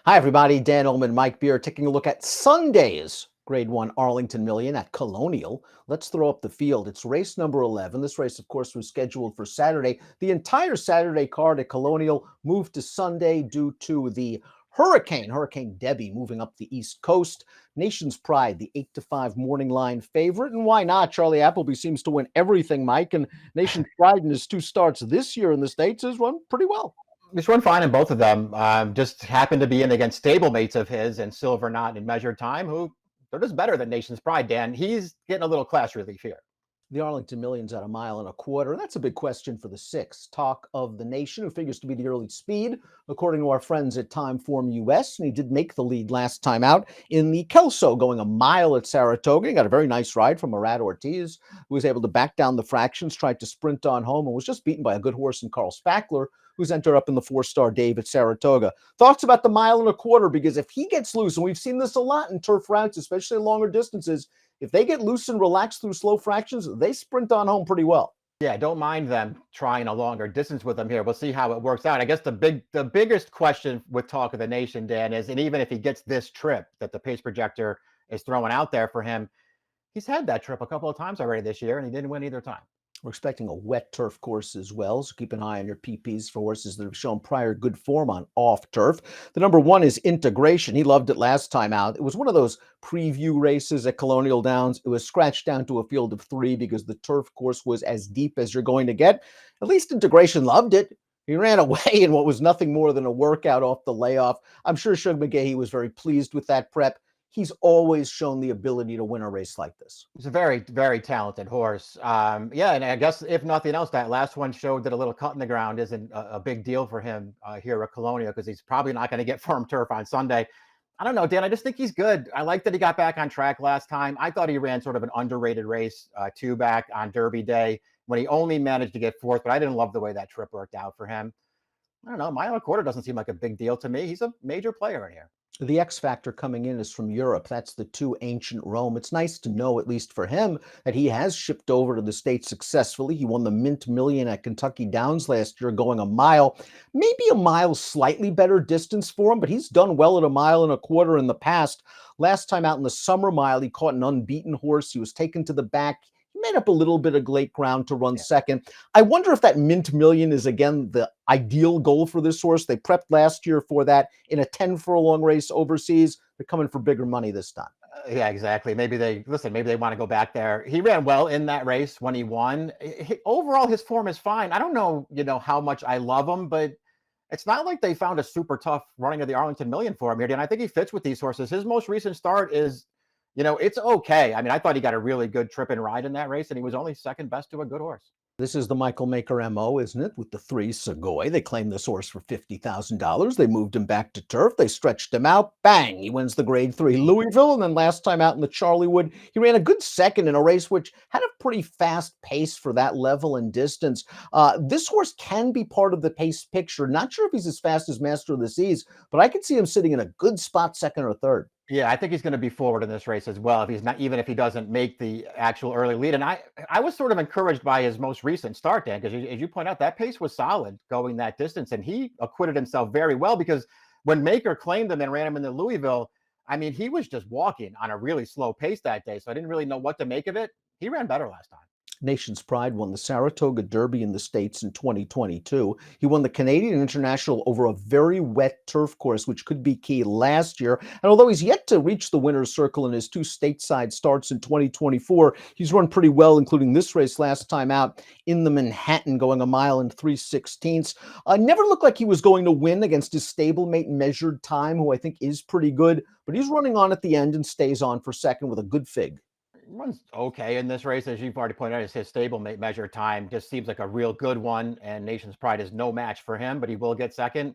Hi, everybody. Dan Illman, Mike Beer, taking a look at Sunday's Grade 1 Arlington Million at Colonial. Let's throw up the field. It's race number 11. This race, of course, was scheduled for Saturday. The entire Saturday card at Colonial moved to Sunday due to the Hurricane Debbie, moving up the East Coast. Nation's Pride, the 8-5 morning line favorite. And why not? Charlie Appleby seems to win everything, Mike. And Nation's Pride in his two starts this year in the States has run pretty well. He's run fine in both of them. Just happened to be in against stablemates of his and Silver Knot and Measured Time, who they're just better than Nation's Pride, Dan. He's getting a little class relief here. The Arlington Million's at 1.25 miles, and that's a big question for the six. Talk of the Nation, who figures to be the early speed, according to our friends at Timeform US, and he did make the lead last time out in the Kelso, going a mile at Saratoga. He got a very nice ride from Murad Ortiz, who was able to back down the fractions, tried to sprint on home, and was just beaten by a good horse in Carl Spackler, who's entered up in the 4-star Dave at Saratoga. Thoughts about the 1.25 miles, because if he gets loose, and we've seen this a lot in turf routes, especially longer distances, if they get loose and relaxed through slow fractions, they sprint on home pretty well. Yeah, don't mind them trying a longer distance with him here. We'll see how it works out. I guess the biggest question with Talk of the Nation, Dan, is, and even if he gets this trip that the pace projector is throwing out there for him, he's had that trip a couple of times already this year, and he didn't win either time. We're expecting a wet turf course as well, so keep an eye on your PPs for horses that have shown prior good form on off turf. The number one is Integration. He loved it last time out. It was one of those preview races at Colonial Downs. It was scratched down to a field of 3 because the turf course was as deep as you're going to get. At least Integration loved it. He ran away in what was nothing more than a workout off the layoff. I'm sure Shug McGahee was very pleased with that prep. He's always shown the ability to win a race like this. He's a very, very talented horse. Yeah, and I guess if nothing else, that last one showed that a little cut in the ground isn't a big deal for him here at Colonial, because he's probably not going to get firm turf on Sunday. I don't know, Dan. I just think he's good. I like that he got back on track last time. I thought he ran sort of an underrated race back on Derby Day when he only managed to get 4th, but I didn't love the way that trip worked out for him. I don't know. 1.25 miles doesn't seem like a big deal to me. He's a major player in here. The X factor coming in is from Europe. That's the 2 Ancient Rome. It's nice to know, at least for him, that he has shipped over to the States successfully. He won the Mint Million at Kentucky Downs last year, going a mile. Maybe a mile slightly better distance for him, but he's done well at 1.25 miles in the past. Last time out in the Summer Mile, he caught an unbeaten horse. He was taken to the back. He made up a little bit of late ground to run second. I wonder if that Mint Million is, again, the ideal goal for this horse. They prepped last year for that in a 10-furlong race overseas. They're coming for bigger money this time. Yeah, exactly. Maybe they want to go back there. He ran well in that race when he won. Overall, his form is fine. I don't know, how much I love him, but it's not like they found a super tough running of the Arlington Million for him here. And I think he fits with these horses. His most recent start is, it's okay. I mean, I thought he got a really good trip and ride in that race, and he was only second best to a good horse. This is the Michael Maker MO, isn't it? With the 3 Sugoi. They claimed this horse for $50,000. They moved him back to turf. They stretched him out. Bang! He wins the Grade 3 Louisville. And then last time out in the Charliewood, he ran a good second in a race which had a pretty fast pace for that level and distance. This horse can be part of the pace picture. Not sure if he's as fast as Master of the Seas, but I could see him sitting in a good spot, second or third. Yeah, I think he's going to be forward in this race as well, if he's not, even if he doesn't make the actual early lead. And I was sort of encouraged by his most recent start, Dan, because as you point out, that pace was solid going that distance, and he acquitted himself very well, because when Maker claimed him and ran him in the Louisville, I mean, he was just walking on a really slow pace that day, so I didn't really know what to make of it. He ran better last time. Nation's Pride won the Saratoga Derby in the States in 2022. He won the Canadian International over a very wet turf course, which could be key last year. And although he's yet to reach the winner's circle in his 2 stateside starts in 2024, he's run pretty well, including this race last time out in the Manhattan, going 1 mile and 3/16. Never looked like he was going to win against his stablemate Measured Time, who I think is pretty good, but he's running on at the end and stays on for second with a good fig. Runs okay in this race, as you've already pointed out. His stablemate Measured Time just seems like a real good one, and Nation's Pride is no match for him, but he will get second.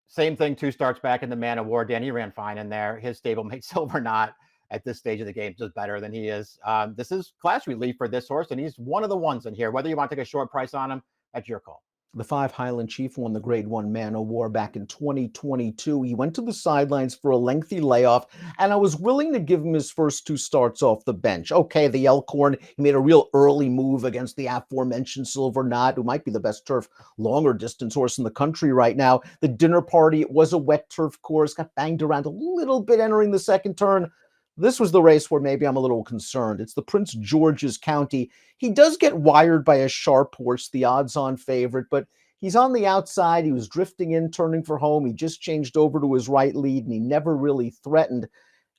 Same thing, 2 starts back in the Man of War. Danny ran fine in there. His stablemate Silver Knot at this stage of the game just better than he is. This is class relief for this horse, and he's one of the ones in here. Whether you want to take a short price on him, that's your call. The 5 Highland Chief won the Grade 1 Man o' War back in 2022. He went to the sidelines for a lengthy layoff, and I was willing to give him his first 2 starts off the bench. Okay, the Elkhorn, he made a real early move against the aforementioned Silver Knot, who might be the best turf longer distance horse in the country right now. The Dinner Party, it was a wet turf course, got banged around a little bit entering the second turn. This was the race where maybe I'm a little concerned. It's the Prince George's County. He does get wired by a sharp horse, the odds-on favorite, but he's on the outside. He was drifting in, turning for home. He just changed over to his right lead, and he never really threatened.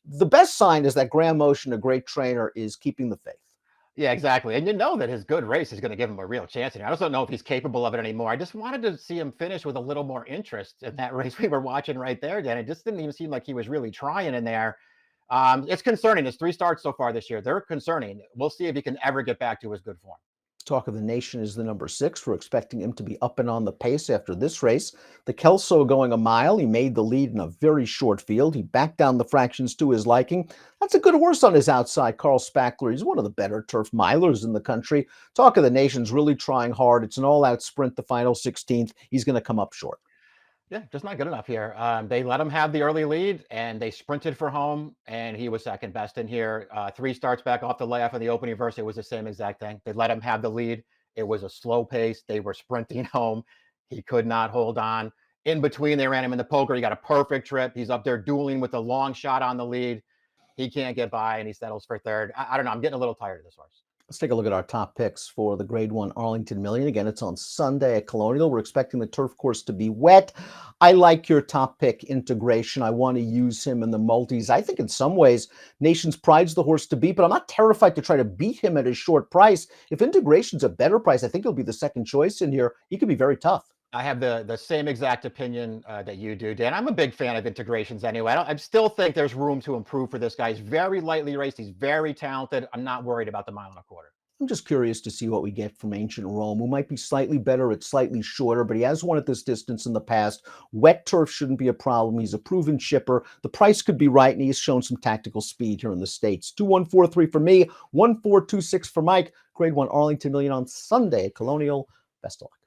The best sign is that Graham Motion, a great trainer, is keeping the faith. Yeah, exactly. And you know that his good race is going to give him a real chance here. I just don't know if he's capable of it anymore. I just wanted to see him finish with a little more interest in that race we were watching right there, Dan. It just didn't even seem like he was really trying in there. It's concerning. His 3 starts so far this year, they're concerning. We'll see if he can ever get back to his good form. Talk of the Nation is the number 6. We're expecting him to be up and on the pace after this race. The Kelso going a mile. He made the lead in a very short field. He backed down the fractions to his liking. That's a good horse on his outside, Carl Spackler. He's one of the better turf milers in the country. Talk of the Nation's really trying hard. It's an all-out sprint, the final 16th. He's going to come up short. Yeah, just not good enough here. They let him have the early lead, and they sprinted for home, and he was second best in here. 3 starts back off the layoff in the opening verse. It was the same exact thing. They let him have the lead. It was a slow pace. They were sprinting home. He could not hold on. In between, they ran him in the poker. He got a perfect trip. He's up there dueling with a long shot on the lead. He can't get by, and he settles for third. I don't know. I'm getting a little tired of this horse. Let's take a look at our top picks for the Grade 1 Arlington Million. Again, it's on Sunday at Colonial. We're expecting the turf course to be wet. I like your top pick, Integration. I want to use him in the multis. I think in some ways, Nation's Pride's the horse to beat, but I'm not terrified to try to beat him at his short price. If Integration's a better price, I think he'll be the second choice in here. He could be very tough. I have the same exact opinion that you do, Dan. I'm a big fan of integrations anyway. I still think there's room to improve for this guy. He's very lightly raced. He's very talented. I'm not worried about the 1.25 miles. I'm just curious to see what we get from Ancient Rome, who might be slightly better at slightly shorter, but he has won at this distance in the past. Wet turf shouldn't be a problem. He's a proven shipper. The price could be right, and he's shown some tactical speed here in the States. 2143 for me, 1426 for Mike. Grade 1 Arlington Million on Sunday at Colonial. Best of luck.